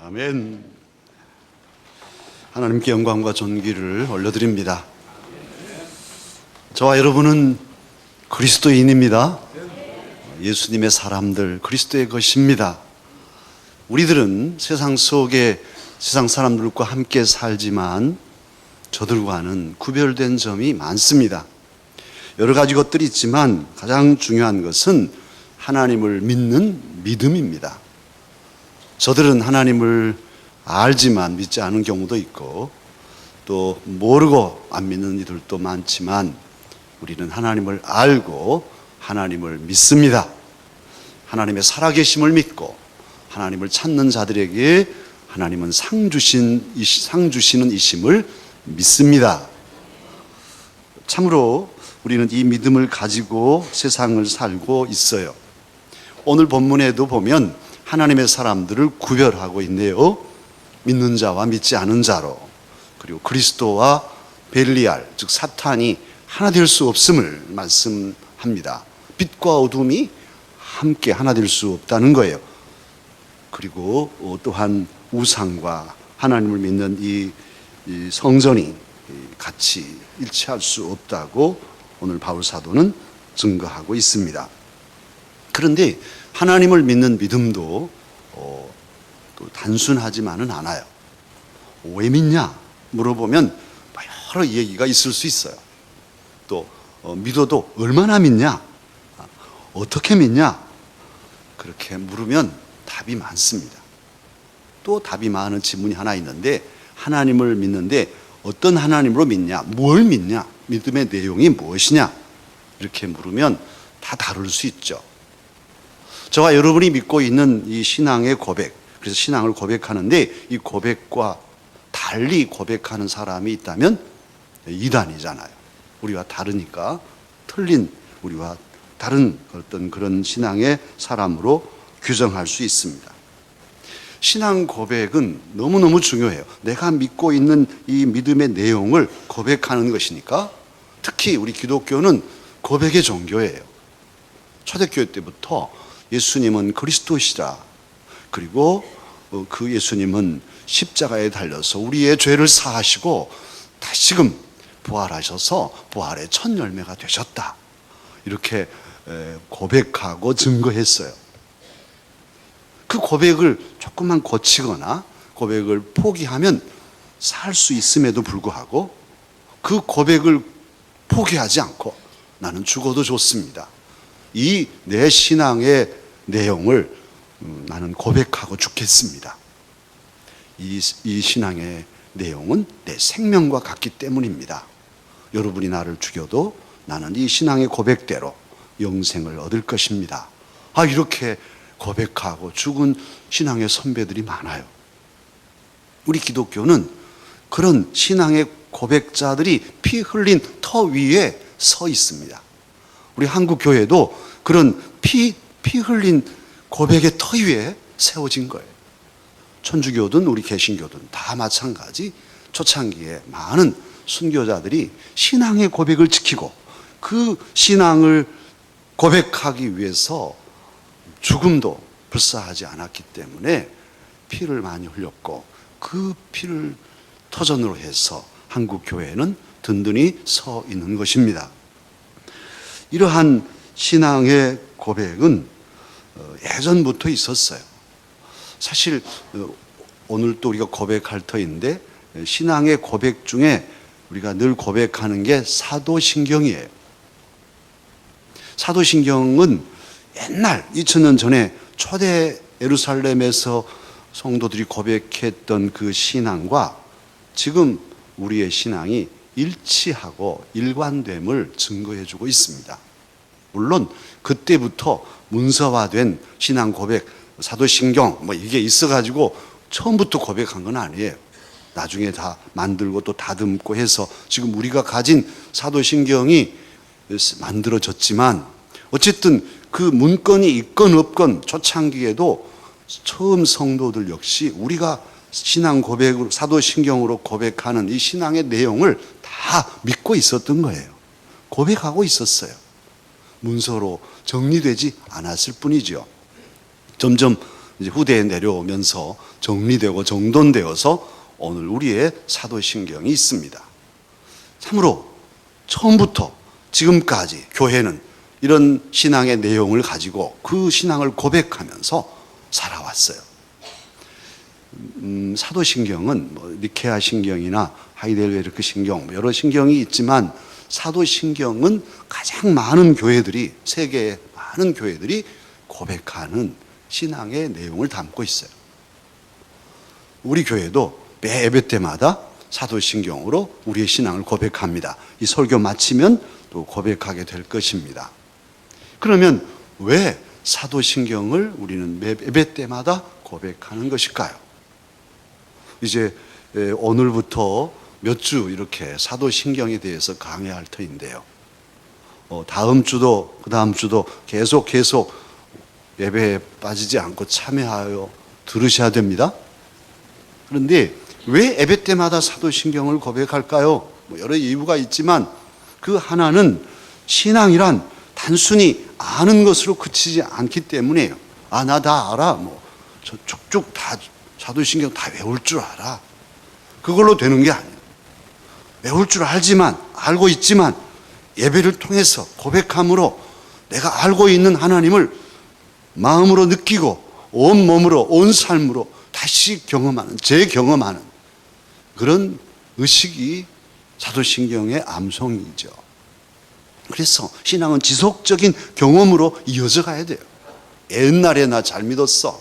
아멘. 하나님께 영광과 존귀를 올려드립니다. 저와 여러분은 그리스도인입니다. 예수님의 사람들, 그리스도의 것입니다. 우리들은 세상 속에 세상 사람들과 함께 살지만 저들과는 구별된 점이 많습니다. 여러 가지 것들이 있지만 가장 중요한 것은 하나님을 믿는 믿음입니다. 저들은 하나님을 알지만 믿지 않은 경우도 있고 또 모르고 안 믿는 이들도 많지만 우리는 하나님을 알고 하나님을 믿습니다. 하나님의 살아계심을 믿고 하나님을 찾는 자들에게 하나님은 상 주시는 이심을 믿습니다. 참으로 우리는 이 믿음을 가지고 세상을 살고 있어요. 오늘 본문에도 보면 하나님의 사람들을 구별하고 있네요. 믿는 자와 믿지 않은 자로, 그리고 그리스도와 벨리알, 즉 사탄이 하나 될 수 없음을 말씀합니다. 빛과 어둠이 함께 하나 될 수 없다는 거예요. 그리고 또한 우상과 하나님을 믿는 이 성전이 같이 일치할 수 없다고 오늘 바울 사도는 증거하고 있습니다. 그런데 하나님을 믿는 믿음도 또 단순하지만은 않아요. 왜 믿냐 물어보면 여러 얘기가 있을 수 있어요. 또 믿어도 얼마나 믿냐, 어떻게 믿냐, 그렇게 물으면 답이 많습니다. 또 답이 많은 질문이 하나 있는데, 하나님을 믿는데 어떤 하나님으로 믿냐, 뭘 믿냐, 믿음의 내용이 무엇이냐, 이렇게 물으면 다 다를 수 있죠. 저와 여러분이 믿고 있는 이 신앙의 고백, 그래서 신앙을 고백하는데 이 고백과 달리 고백하는 사람이 있다면 이단이잖아요. 우리와 다르니까 틀린, 우리와 다른 어떤 그런 신앙의 사람으로 규정할 수 있습니다. 신앙 고백은 너무너무 중요해요. 내가 믿고 있는 이 믿음의 내용을 고백하는 것이니까. 특히 우리 기독교는 고백의 종교예요. 초대교회 때부터 예수님은 그리스도시라, 그리고 그 예수님은 십자가에 달려서 우리의 죄를 사하시고 다시금 부활하셔서 부활의 첫 열매가 되셨다, 이렇게 고백하고 증거했어요. 그 고백을 조금만 고치거나 고백을 포기하면 살 수 있음에도 불구하고 그 고백을 포기하지 않고 나는 죽어도 좋습니다, 이 내 신앙의 내용을 나는 고백하고 죽겠습니다, 이 신앙의 내용은 내 생명과 같기 때문입니다. 여러분이 나를 죽여도 나는 이 신앙의 고백대로 영생을 얻을 것입니다. 이렇게 고백하고 죽은 신앙의 선배들이 많아요. 우리 기독교는 그런 신앙의 고백자들이 피 흘린 터 위에 서 있습니다. 우리 한국 교회도 그런 피 흘린 고백의 터 위에 세워진 거예요. 천주교든 우리 개신교든 다 마찬가지. 초창기에 많은 순교자들이 신앙의 고백을 지키고 그 신앙을 고백하기 위해서 죽음도 불사하지 않았기 때문에 피를 많이 흘렸고, 그 피를 터전으로 해서 한국 교회는 든든히 서 있는 것입니다. 이러한 신앙의 고백은 예전부터 있었어요. 사실 오늘 또 우리가 고백할 터인데, 신앙의 고백 중에 우리가 늘 고백하는 게 사도신경이에요. 사도신경은 옛날 2000년 전에 초대 예루살렘에서 성도들이 고백했던 그 신앙과 지금 우리의 신앙이 일치하고 일관됨을 증거해주고 있습니다. 물론 그때부터 문서화된 신앙 고백, 사도신경 이게 있어가지고 처음부터 고백한 건 아니에요. 나중에 다 만들고 또 다듬고 해서 지금 우리가 가진 사도신경이 만들어졌지만, 어쨌든 그 문건이 있건 없건 초창기에도 처음 성도들 역시 우리가 신앙 고백으로, 사도신경으로 고백하는 이 신앙의 내용을 다 믿고 있었던 거예요. 고백하고 있었어요. 문서로 정리되지 않았을 뿐이죠. 점점 이제 후대에 내려오면서 정리되고 정돈되어서 오늘 우리의 사도신경이 있습니다. 참으로 처음부터 지금까지 교회는 이런 신앙의 내용을 가지고 그 신앙을 고백하면서 살아왔어요. 사도신경은 니케아 신경이나 하이델베르크 신경 여러 신경이 있지만 사도신경은 가장 많은 교회들이 세계의 많은 교회들이 고백하는 신앙의 내용을 담고 있어요. 우리 교회도 매 예배 때마다 사도신경으로 우리의 신앙을 고백합니다. 이 설교 마치면 또 고백하게 될 것입니다. 그러면 왜 사도신경을 우리는 매 예배 때마다 고백하는 것일까요? 이제 오늘부터 몇 주 이렇게 사도신경에 대해서 강의할 터인데요. 다음 주도 그 다음 주도 계속 예배에 빠지지 않고 참여하여 들으셔야 됩니다. 그런데 왜 예배 때마다 사도신경을 고백할까요? 여러 이유가 있지만 그 하나는 신앙이란 단순히 아는 것으로 그치지 않기 때문이에요. 나 다 알아. 쭉쭉 다 사도신경 다 외울 줄 알아. 그걸로 되는 게 아니에요. 외울 줄 알고 있지만 예배를 통해서 고백함으로 내가 알고 있는 하나님을 마음으로 느끼고 온 몸으로 온 삶으로 다시 재경험하는 그런 의식이 사도신경의 암송이죠. 그래서 신앙은 지속적인 경험으로 이어져 가야 돼요. 옛날에 나 잘 믿었어.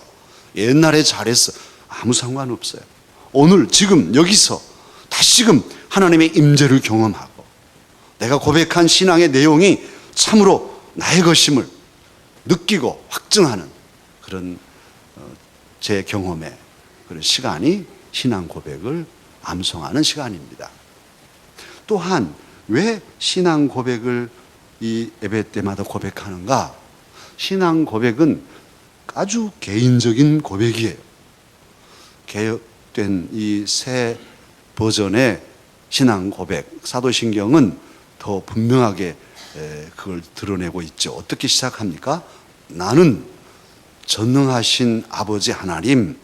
옛날에 잘했어. 아무 상관없어요. 오늘 지금 여기서 다시금 하나님의 임재를 경험하고 내가 고백한 신앙의 내용이 참으로 나의 것임을 느끼고 확증하는 그런 제 경험의 그런 시간이 신앙 고백을 암송하는 시간입니다. 또한 왜 신앙 고백을 이 예배 때마다 고백하는가? 신앙 고백은 아주 개인적인 고백이에요. 개혁된 이 새 버전의 신앙 고백, 사도신경은 더 분명하게 그걸 드러내고 있죠. 어떻게 시작합니까? 나는 전능하신 아버지 하나님,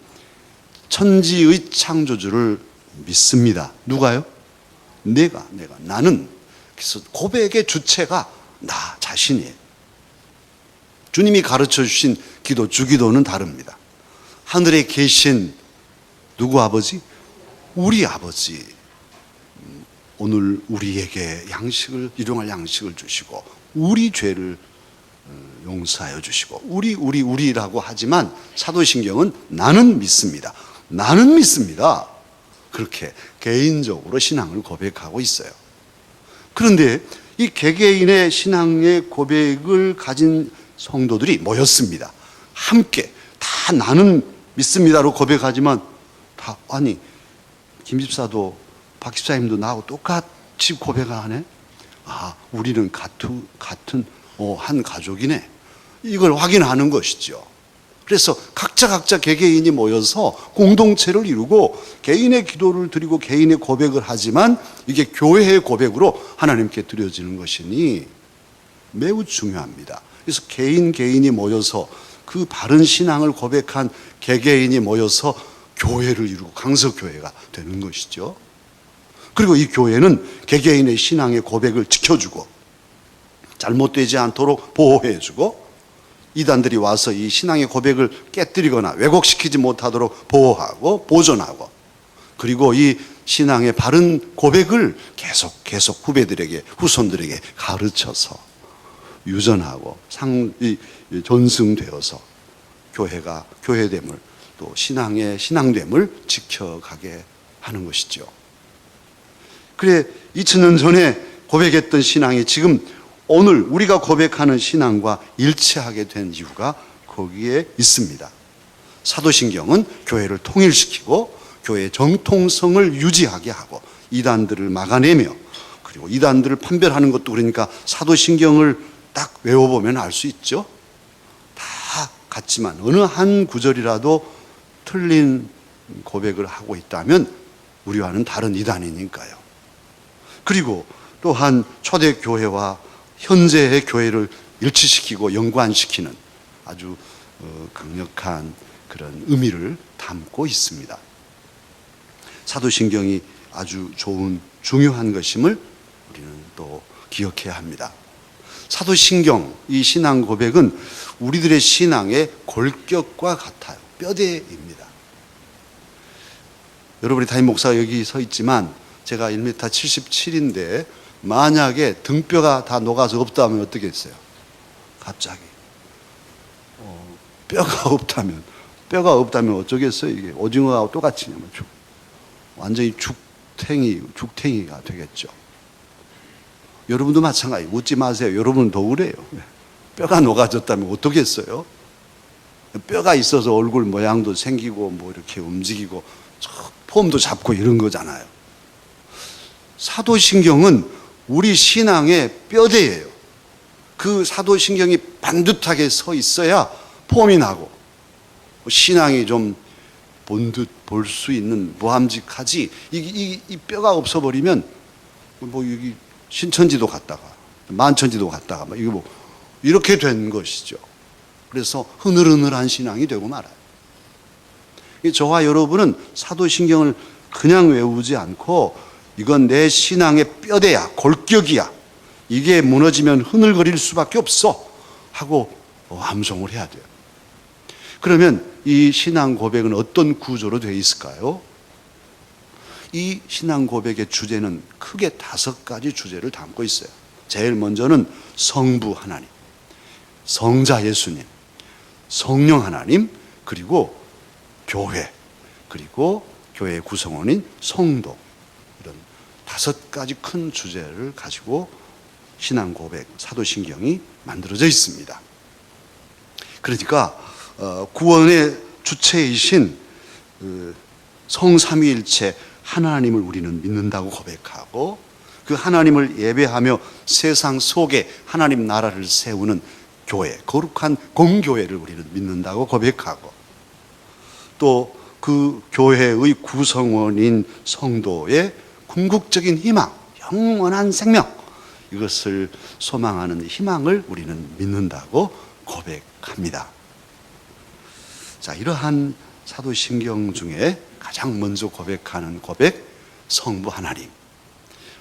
천지의 창조주를 믿습니다. 누가요? 내가. 나는. 그래서 고백의 주체가 나 자신이에요. 주님이 가르쳐 주신 기도, 주기도는 다릅니다. 하늘에 계신 누구 아버지? 우리 아버지. 오늘 우리에게 일용할 양식을 주시고 우리 죄를 용서하여 주시고 우리라고 하지만 사도신경은 나는 믿습니다. 나는 믿습니다. 그렇게 개인적으로 신앙을 고백하고 있어요. 그런데 이 개개인의 신앙의 고백을 가진 성도들이 모였습니다. 함께 다 나는 믿습니다로 고백하지만 다 김 집사도 박 집사님도 나하고 똑같이 고백을 하네. 우리는 같은 한 가족이네. 이걸 확인하는 것이죠. 그래서 각자 개개인이 모여서 공동체를 이루고 개인의 기도를 드리고 개인의 고백을 하지만 이게 교회의 고백으로 하나님께 드려지는 것이니 매우 중요합니다. 그래서 개인이 모여서 그 바른 신앙을 고백한 개개인이 모여서 교회를 이루고 강석교회가 되는 것이죠. 그리고 이 교회는 개개인의 신앙의 고백을 지켜주고 잘못되지 않도록 보호해주고 이단들이 와서 이 신앙의 고백을 깨뜨리거나 왜곡시키지 못하도록 보호하고 보존하고 그리고 이 신앙의 바른 고백을 계속 후배들에게 후손들에게 가르쳐서 유전하고 전승되어서 교회가 교회됨을 또 신앙의 신앙됨을 지켜가게 하는 것이죠. 그래 2000년 전에 고백했던 신앙이 지금 오늘 우리가 고백하는 신앙과 일치하게 된 이유가 거기에 있습니다. 사도신경은 교회를 통일시키고 교회의 정통성을 유지하게 하고 이단들을 막아내며 그리고 이단들을 판별하는 것도 그러니까 사도신경을 딱 외워보면 알 수 있죠. 다 같지만 어느 한 구절이라도 틀린 고백을 하고 있다면 우리와는 다른 이단이니까요. 그리고 또한 초대교회와 현재의 교회를 일치시키고 연관시키는 아주 강력한 그런 의미를 담고 있습니다. 사도신경이 아주 좋은 중요한 것임을 우리는 또 기억해야 합니다. 사도신경, 이 신앙 고백은 우리들의 신앙의 골격과 같아요. 뼈대입니다. 여러분이 담임 목사가 여기 서 있지만 제가 1m 77인데 만약에 등뼈가 다 녹아서 없다면 어떻게 했어요? 갑자기 뼈가 없다면 어쩌겠어요? 이게 오징어하고 똑같이 완전히 죽탱이가 되겠죠. 여러분도 마찬가지. 웃지 마세요. 여러분은 더 그래요. 뼈가 녹아졌다면 어떻겠어요? 뼈가 있어서 얼굴 모양도 생기고 뭐 이렇게 움직이고 폼도 잡고 이런 거잖아요. 사도신경은 우리 신앙의 뼈대예요. 그 사도신경이 반듯하게 서 있어야 폼이 나고 신앙이 좀 본 듯 볼 수 있는 모함직하지. 이 뼈가 없어버리면 뭐 여기 신천지도 갔다가 만천지도 갔다가 이거 뭐 이렇게 된 것이죠. 그래서 흐느흐느한 신앙이 되고 말아요. 저와 여러분은 사도신경을 그냥 외우지 않고 이건 내 신앙의 뼈대야, 골격이야. 이게 무너지면 흐늘거릴 수밖에 없어 하고 암송을 해야 돼요. 그러면 이 신앙 고백은 어떤 구조로 되어 있을까요? 이 신앙 고백의 주제는 크게 5가지 주제를 담고 있어요. 제일 먼저는 성부 하나님, 성자 예수님, 성령 하나님, 그리고 교회, 그리고 교회의 구성원인 성도, 이런 5가지 큰 주제를 가지고 신앙 고백, 사도신경이 만들어져 있습니다. 그러니까 구원의 주체이신 성삼위일체 하나님을 우리는 믿는다고 고백하고, 그 하나님을 예배하며 세상 속에 하나님 나라를 세우는 교회, 거룩한 공교회를 우리는 믿는다고 고백하고, 또 그 교회의 구성원인 성도의 궁극적인 희망, 영원한 생명, 이것을 소망하는 희망을 우리는 믿는다고 고백합니다. 자, 이러한 사도신경 중에 가장 먼저 고백하는 고백, 성부 하나님.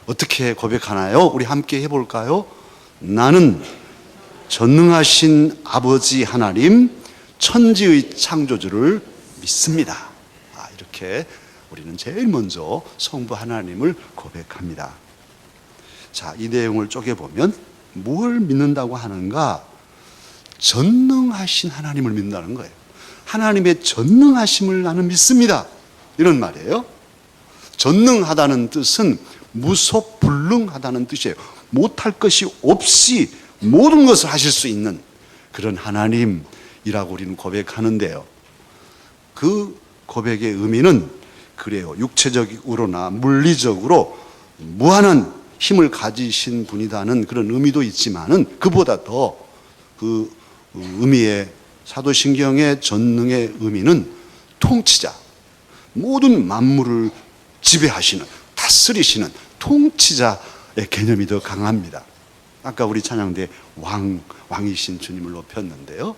어떻게 고백하나요? 우리 함께 해볼까요? 나는 전능하신 아버지 하나님, 천지의 창조주를 믿습니다. 이렇게 우리는 제일 먼저 성부 하나님을 고백합니다. 자, 이 내용을 쪼개보면 뭘 믿는다고 하는가? 전능하신 하나님을 믿는다는 거예요. 하나님의 전능하심을 나는 믿습니다. 이런 말이에요. 전능하다는 뜻은 무소불능하다는 뜻이에요. 못할 것이 없이 모든 것을 하실 수 있는 그런 하나님이라고 우리는 고백하는데요. 그 고백의 의미는 그래요. 육체적으로나 물리적으로 무한한 힘을 가지신 분이라는 그런 의미도 있지만은 그보다 더 그 의미의 사도신경의 전능의 의미는 통치자, 모든 만물을 지배하시는, 다스리시는 통치자의 개념이 더 강합니다. 아까 우리 찬양대 왕이신 주님을 높였는데요.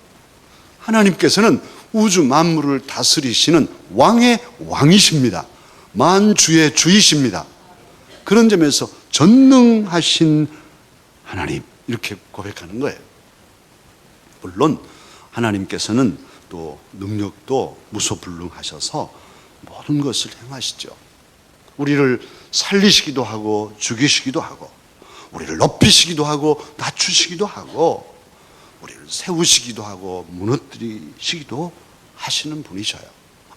하나님께서는 우주 만물을 다스리시는 왕의 왕이십니다. 만주의 주이십니다. 그런 점에서 전능하신 하나님, 이렇게 고백하는 거예요. 물론 하나님께서는 또 능력도 무소불능하셔서 모든 것을 행하시죠. 우리를 살리시기도 하고 죽이시기도 하고, 우리를 높이시기도 하고 낮추시기도 하고, 우리를 세우시기도 하고 무너뜨리시기도 하시는 분이셔요.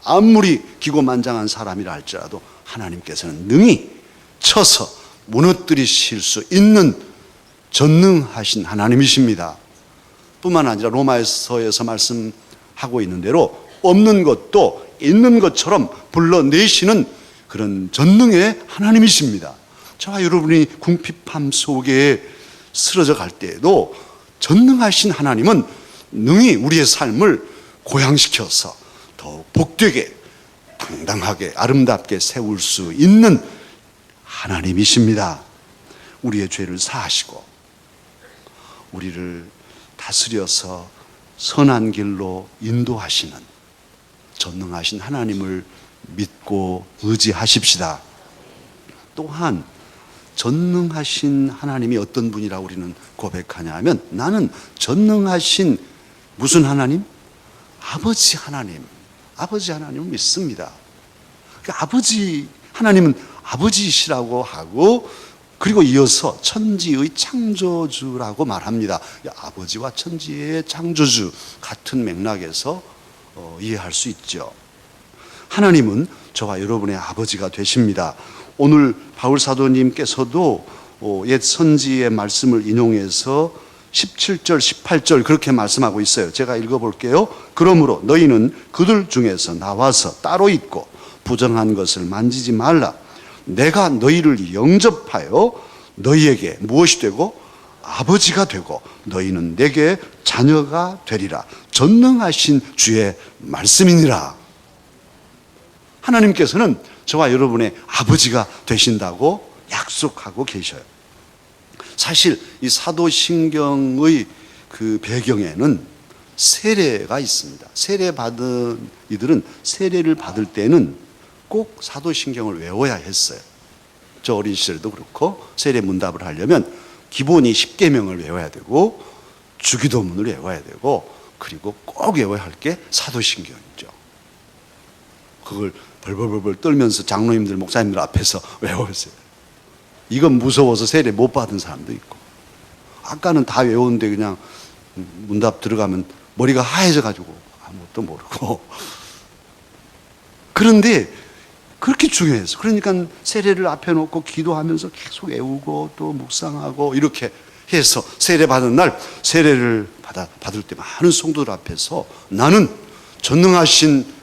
아무리 기고만장한 사람이라 할지라도 하나님께서는 능히 쳐서 무너뜨리실 수 있는 전능하신 하나님이십니다. 뿐만 아니라 로마서에서 말씀하고 있는 대로 없는 것도 있는 것처럼 불러내시는 그런 전능의 하나님이십니다. 저와 여러분이 궁핍함 속에 쓰러져 갈 때에도 전능하신 하나님은 능히 우리의 삶을 고양시켜서 더 복되게, 당당하게, 아름답게 세울 수 있는 하나님이십니다. 우리의 죄를 사하시고 우리를 다스려서 선한 길로 인도하시는 전능하신 하나님을 믿고 의지하십시다. 또한 전능하신 하나님이 어떤 분이라고 우리는 고백하냐 하면, 나는 전능하신 무슨 하나님? 아버지 하나님. 아버지 하나님을 믿습니다. 아버지 하나님은 아버지시라고 하고, 그리고 이어서 천지의 창조주라고 말합니다. 아버지와 천지의 창조주, 같은 맥락에서 이해할 수 있죠. 하나님은 저와 여러분의 아버지가 되십니다. 오늘 바울 사도님께서도 옛 선지의 말씀을 인용해서 17절, 18절 그렇게 말씀하고 있어요. 제가 읽어볼게요. 그러므로 너희는 그들 중에서 나와서 따로 있고 부정한 것을 만지지 말라. 내가 너희를 영접하여 너희에게 무엇이 되고 아버지가 되고 너희는 내게 자녀가 되리라. 전능하신 주의 말씀이니라. 하나님께서는 저와 여러분의 아버지가 되신다고 약속하고 계셔요. 사실 이 사도신경의 그 배경에는 세례가 있습니다. 세례받은 이들은 세례를 받을 때는 꼭 사도신경을 외워야 했어요. 저 어린 시절도 그렇고 세례 문답을 하려면 기본이 10계명을 외워야 되고 주기도문을 외워야 되고, 그리고 꼭 외워야 할 게 사도신경이죠. 그걸 벌벌벌 떨면서 장로님들, 목사님들 앞에서 외웠어요. 이건 무서워서 세례 못 받은 사람도 있고, 아까는 다 외웠는데 그냥 문답 들어가면 머리가 하얘져 가지고 아무것도 모르고. 그런데 그렇게 중요해서, 그러니까 세례를 앞에 놓고 기도하면서 계속 외우고 또 묵상하고 이렇게 해서 세례 받은 날, 세례를 받을 때 많은 성도들 앞에서 나는 전능하신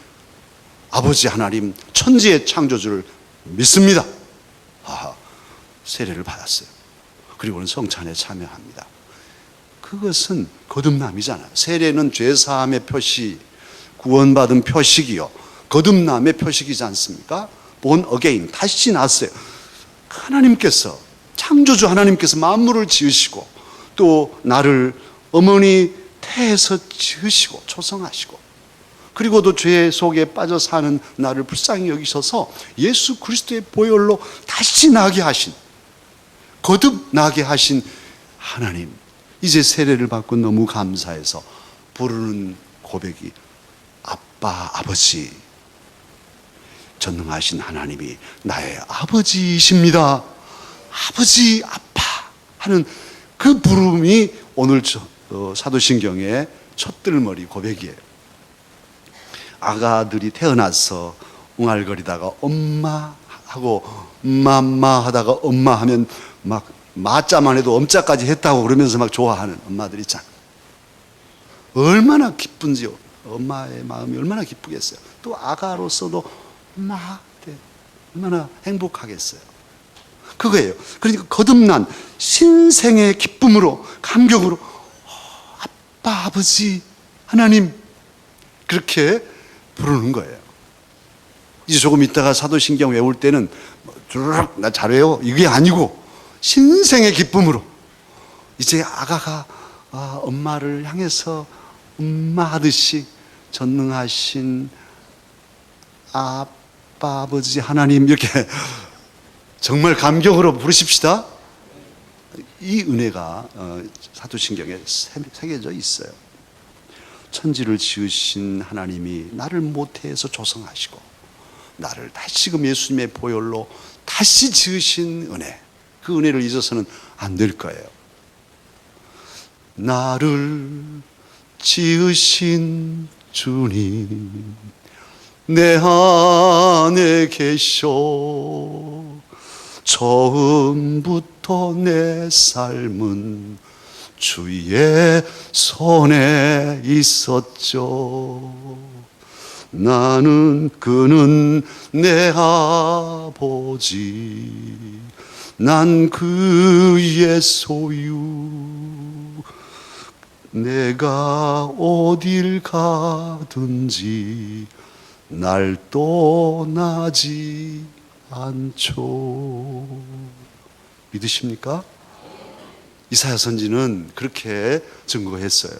아버지 하나님, 천지의 창조주를 믿습니다. 세례를 받았어요. 그리고는 성찬에 참여합니다. 그것은 거듭남이잖아요. 세례는 죄사함의 표시, 구원받은 표식이요, 거듭남의 표식이지 않습니까? born again, 다시 났어요. 하나님께서, 창조주 하나님께서 만물을 지으시고 또 나를 어머니 태에서 지으시고 초성하시고, 그리고도 죄 속에 빠져 사는 나를 불쌍히 여기셔서 예수 그리스도의 보혈로 다시 나게 하신, 거듭나게 하신 하나님, 이제 세례를 받고 너무 감사해서 부르는 고백이 아빠, 아버지, 전능하신 하나님이 나의 아버지이십니다. 아버지, 아빠 하는 그 부름이 오늘 사도신경의 첫들머리 고백이에요. 아가들이 태어나서 웅알거리다가 엄마 하고 맘마 하다가 엄마 하면 막 마자만 해도 엄자까지 했다고 그러면서 막 좋아하는 엄마들 있잖아. 얼마나 기쁜지요. 엄마의 마음이 얼마나 기쁘겠어요. 또 아가로서도 엄마 때 얼마나 행복하겠어요. 그거예요. 그러니까 거듭난 신생의 기쁨으로, 감격으로 아빠, 아버지, 하나님 그렇게 부르는 거예요. 이제 조금 있다가 사도신경 외울 때는 주르륵 나 잘 외워 이게 아니고 신생의 기쁨으로 이제 아가가 엄마를 향해서 엄마 하듯이 전능하신 아빠, 아버지, 하나님 이렇게 정말 감격으로 부르십시다. 이 은혜가 사도신경에 새겨져 있어요. 천지를 지으신 하나님이 나를 모태에서 조성하시고 나를 다시금 예수님의 보혈로 다시 지으신 은혜, 그 은혜를 잊어서는 안 될 거예요. 나를 지으신 주님 내 안에 계셔. 처음부터 내 삶은 주의 손에 있었죠. 그는 내 아버지, 난 그의 소유. 내가 어딜 가든지 날 떠나지 않죠. 믿으십니까? 이사야 선지는 그렇게 증거했어요.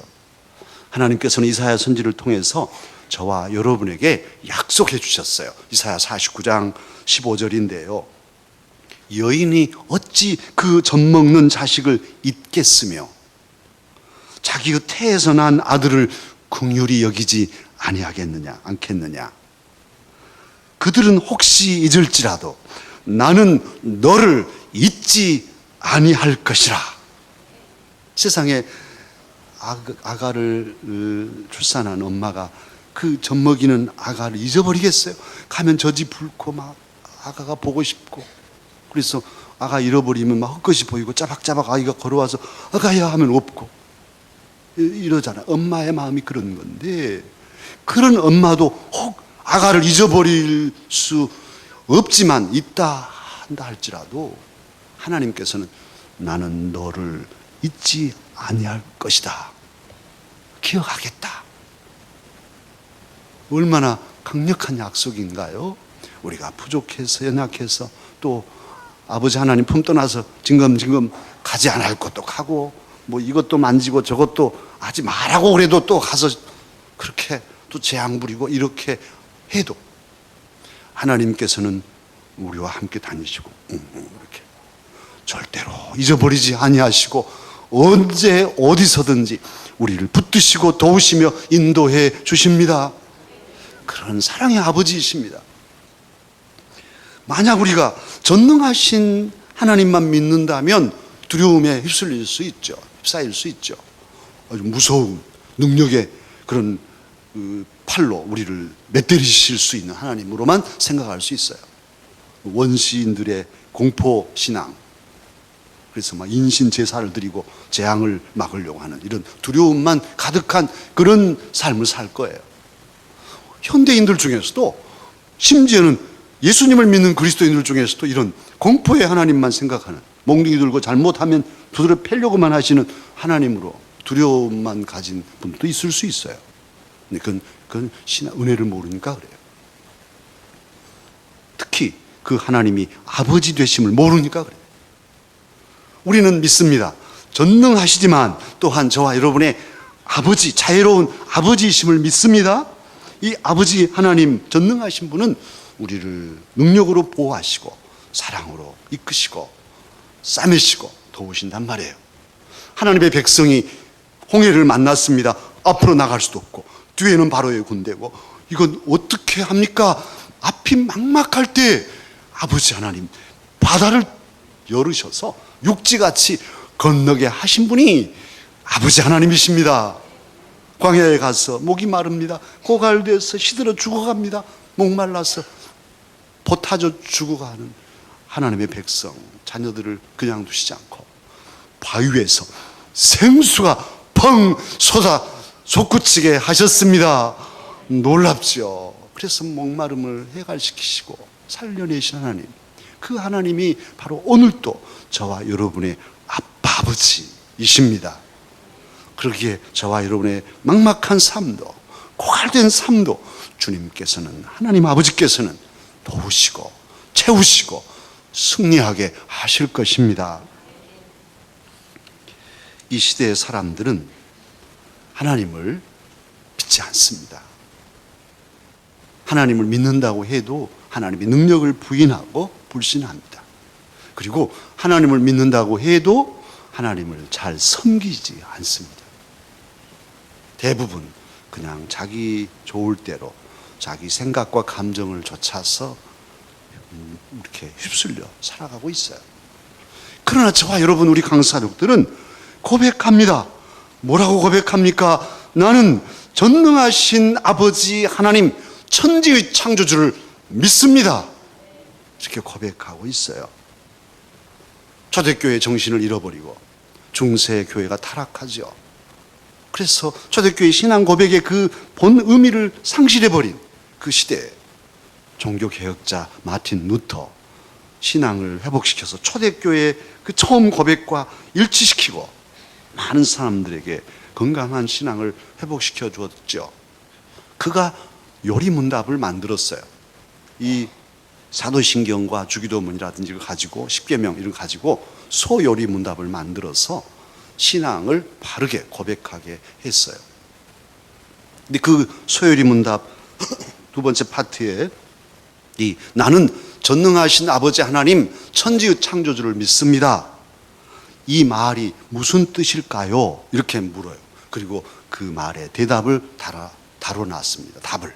하나님께서는 이사야 선지를 통해서 저와 여러분에게 약속해 주셨어요. 이사야 49장 15절인데요. 여인이 어찌 그 젖먹는 자식을 잊겠으며 자기 그 태에서 난 아들을 긍휼히 여기지 않겠느냐. 그들은 혹시 잊을지라도 나는 너를 잊지 아니할 것이라. 세상에 아가를 출산한 엄마가 그 젖먹이는 아가를 잊어버리겠어요? 가면 젖이 붉고 막 아가가 보고 싶고, 그래서 아가 잃어버리면 막 헛것이 보이고 짜박짜박 아이가 걸어와서 아가야 하면 없고 이러잖아. 엄마의 마음이 그런 건데, 그런 엄마도 혹 아가를 잊어버릴 수 없지만 있다 한다 할지라도 하나님께서는 나는 너를 잊지 아니할 것이다, 기억하겠다. 얼마나 강력한 약속인가요? 우리가 부족해서 연약해서 또 아버지 하나님 품 떠나서 징검징검 가지 않을 것도 가고 뭐 이것도 만지고 저것도 하지 말라고 그래도 또 가서 그렇게 또 재앙 부리고 이렇게 해도 하나님께서는 우리와 함께 다니시고 이렇게 절대로 잊어버리지 아니하시고 언제 어디서든지 우리를 붙드시고 도우시며 인도해 주십니다. 그런 사랑의 아버지이십니다. 만약 우리가 전능하신 하나님만 믿는다면 두려움에 휩쓸릴 수 있죠. 휩싸일 수 있죠. 아주 무서운 능력의 그런 팔로 우리를 맷때리실 수 있는 하나님으로만 생각할 수 있어요. 원시인들의 공포신앙, 그래서 막 인신 제사를 드리고 재앙을 막으려고 하는 이런 두려움만 가득한 그런 삶을 살 거예요. 현대인들 중에서도, 심지어는 예수님을 믿는 그리스도인들 중에서도 이런 공포의 하나님만 생각하는, 몽둥이 들고 잘못하면 두드려 패려고만 하시는 하나님으로 두려움만 가진 분도 있을 수 있어요. 근데 그건 신앙 은혜를 모르니까 그래요. 특히 그 하나님이 아버지 되심을 모르니까 그래요. 우리는 믿습니다. 전능하시지만 또한 저와 여러분의 아버지, 자애로운 아버지이심을 믿습니다. 이 아버지 하나님, 전능하신 분은 우리를 능력으로 보호하시고 사랑으로 이끄시고 싸매시고 도우신단 말이에요. 하나님의 백성이 홍해를 만났습니다. 앞으로 나갈 수도 없고 뒤에는 바로의 군대고 이건 어떻게 합니까? 앞이 막막할 때 아버지 하나님 바다를 열으셔서 육지같이 건너게 하신 분이 아버지 하나님이십니다. 광야에 가서 목이 마릅니다. 고갈돼서 시들어 죽어갑니다. 목말라서 포타져 죽어가는 하나님의 백성, 자녀들을 그냥 두시지 않고 바위에서 생수가 펑 쏟아 솟구치게 하셨습니다. 놀랍죠. 그래서 목마름을 해갈시키시고 살려내신 하나님, 그 하나님이 바로 오늘도 저와 여러분의 아빠 아버지이십니다. 그러기에 저와 여러분의 막막한 삶도, 고갈된 삶도 주님께서는, 하나님 아버지께서는 도우시고 채우시고 승리하게 하실 것입니다. 이 시대의 사람들은 하나님을 믿지 않습니다. 하나님을 믿는다고 해도 하나님의 능력을 부인하고 불신합니다. 그리고 하나님을 믿는다고 해도 하나님을 잘 섬기지 않습니다. 대부분 그냥 자기 좋을 대로 자기 생각과 감정을 좇아서 이렇게 휩쓸려 살아가고 있어요. 그러나 저와 여러분, 우리 강사족들은 고백합니다. 뭐라고 고백합니까? 나는 전능하신 아버지 하나님, 천지의 창조주를 믿습니다. 이렇게 고백하고 있어요. 초대교회 정신을 잃어버리고 중세 교회가 타락하죠. 그래서 초대교회 신앙 고백의 그 본 의미를 상실해버린 그 시대에 종교개혁자 마틴 루터 신앙을 회복시켜서 초대교회의 그 처음 고백과 일치시키고 많은 사람들에게 건강한 신앙을 회복시켜 주었죠. 그가 요리문답을 만들었어요. 이 사도신경과 주기도문이라든지 이걸 가지고 십계명 이런 거 가지고 소요리문답을 만들어서 신앙을 바르게 고백하게 했어요. 근데 그 소요리 문답 두 번째 파트에 이 나는 전능하신 아버지 하나님 천지의 창조주를 믿습니다. 이 말이 무슨 뜻일까요? 이렇게 물어요. 그리고 그 말에 대답을 다뤄놨습니다. 답을.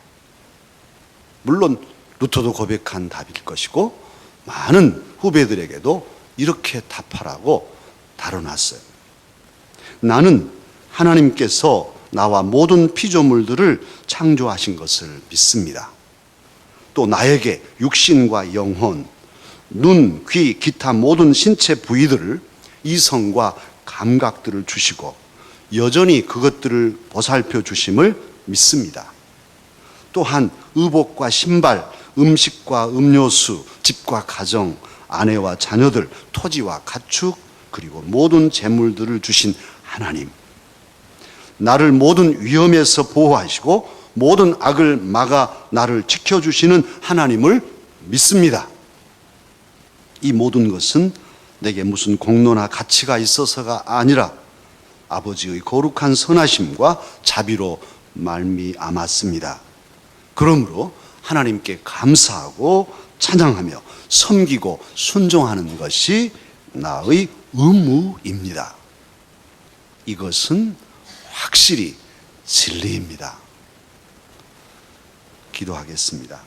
물론 루터도 고백한 답일 것이고 많은 후배들에게도 이렇게 답하라고 다뤄놨어요. 나는 하나님께서 나와 모든 피조물들을 창조하신 것을 믿습니다. 또 나에게 육신과 영혼, 눈, 귀, 기타 모든 신체 부위들을 이성과 감각들을 주시고 여전히 그것들을 보살펴 주심을 믿습니다. 또한 의복과 신발, 음식과 음료수, 집과 가정, 아내와 자녀들, 토지와 가축, 그리고 모든 재물들을 주신 하나님. 나를 모든 위험에서 보호하시고 모든 악을 막아 나를 지켜주시는 하나님을 믿습니다. 이 모든 것은 내게 무슨 공로나 가치가 있어서가 아니라 아버지의 거룩한 선하심과 자비로 말미암았습니다. 그러므로 하나님께 감사하고 찬양하며 섬기고 순종하는 것이 나의 의무입니다. 이것은 확실히 진리입니다. 기도하겠습니다.